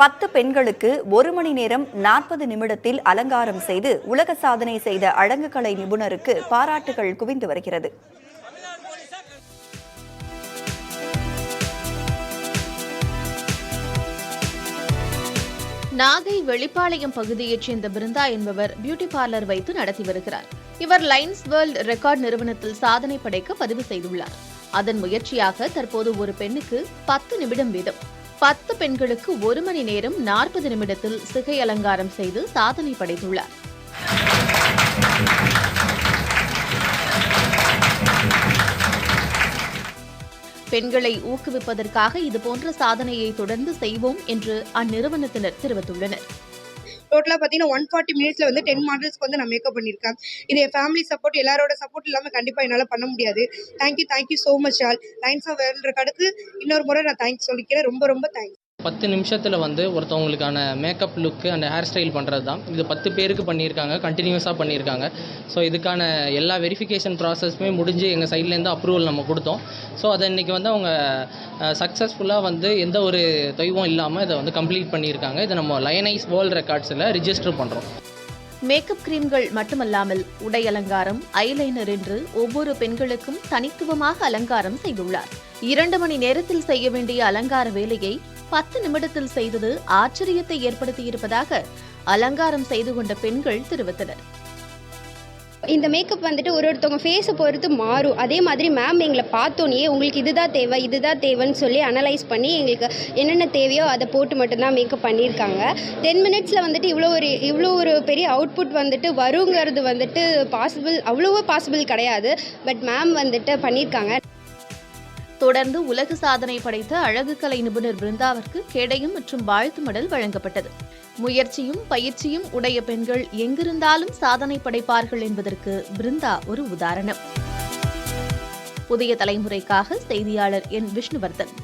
10 பெண்களுக்கு 1 மணி நேரம் 40 நிமிடத்தில் அலங்காரம் செய்து உலக சாதனை செய்த அழகுக்கலை நிபுணருக்கு பாராட்டுகள் குவிந்து வருகிறது. நாகை வெளிப்பாளையம் பகுதியைச் சேர்ந்த பிருந்தா என்பவர் பியூட்டி பார்லர் வைத்து நடத்தி வருகிறார். இவர் லைன்ஸ் வேர்ல்ட் ரெக்கார்ட் நிறுவனத்தில் சாதனை படைக்க பதிவு செய்துள்ளார். அதன் முயற்சியாக தற்போது ஒரு பெண்ணுக்கு 10 நிமிடம் வீதம் 10 பெண்களுக்கு 1 மணி நேரம் 40 நிமிடத்தில் சிகை அலங்காரம் செய்து சாதனை படைத்துள்ளார். பெண்களை ஊக்குவிப்பதற்காக இதுபோன்ற சாதனையை தொடர்ந்து செய்வோம் என்று அந்நிறுவனத்தினர் தெரிவித்துள்ளனர். டோட்டலாக பார்த்தீங்கன்னா 140 மினிட்ஸில் 10 மாடல்ஸ்க்கு நான் மேக்கப் பண்ணியிருக்கேன். இது என் ஃபேமிலி சப்போர்ட், எல்லாரோட சப்போர்ட் இல்லாமல் கண்டிப்பாக என்னால் பண்ண முடியாது. Thank you so much all. Lines of world ரெக்கார்டுக்கு இன்னொரு முறை நான் தேங்க்ஸ் சொல்லிக்கிறேன். ரொம்ப தேங்க்ஸ். 10 நிமிஷத்தில் ஒருத்தவங்களுக்கான makeup look and hair style பண்ணுறது தான். இது 10 பேருக்கு பண்ணியிருக்காங்க, கண்டினியூஸாக பண்ணியிருக்காங்க. ஸோ இதுக்கான எல்லா வெரிஃபிகேஷன் ப்ராசஸுமே முடிஞ்சு எங்கள் சைட்லேருந்து அப்ரூவல் நம்ம கொடுத்தோம். ஸோ அதை இன்றைக்கி அவங்க சக்ஸஸ்ஃபுல்லாக எந்த ஒரு தொய்வும் இல்லாமல் இதை கம்ப்ளீட் பண்ணியிருக்காங்க. இதை நம்ம லயனைஸ் வேர்ல்ட் ரெக்கார்ட்ஸில் ரிஜிஸ்டர் பண்ணுறோம். மேக்கப் கிரீம்கள் மட்டுமல்லாமல் உடை அலங்காரம், ஐலைனர் என்று ஒவ்வொரு பெண்களுக்கும் தனித்துவமாக அலங்காரம் செய்துள்ளார். 2 மணி நேரத்தில் செய்ய வேண்டிய அலங்கார வேலையை 10 நிமிடத்தில் செய்தது ஆச்சரியத்தை ஏற்படுத்தியிருப்பதாக அலங்காரம் செய்து கொண்ட பெண்கள் தெரிவித்தனர். இந்த மேக்கப் ஒருத்தவங்க ஃபேஸை பொறுத்து மாறும். அதே மாதிரி மேம் எங்களை பார்த்தோன்னே உங்களுக்கு இதுதான் தேவைன்னு சொல்லி அனலைஸ் பண்ணி எங்களுக்கு என்னென்ன தேவையோ அதை போட்டு மட்டும்தான் மேக்கப் பண்ணியிருக்காங்க. 10 மினிட்ஸில் இவ்வளோ ஒரு பெரிய அவுட்புட் வருங்கிறது அவ்வளோவா பாசிபிள் கிடையாது. பட் மேம் பண்ணியிருக்காங்க. தொடர்ந்து உலக சாதனை படைத்த அழகுக்கலை நிபுணர் பிருந்தாவிற்கு கேடயம் மற்றும் வாழ்த்து மெடல் வழங்கப்பட்டது. முயற்சியும் பயிற்சியும் உடைய பெண்கள் எங்கிருந்தாலும் சாதனை படைப்பார்கள் என்பதற்கு பிருந்தா ஒரு உதாரணம். புதிய தலைமுறைக்காக செய்தியாளர் என் விஷ்ணுவர்தன்.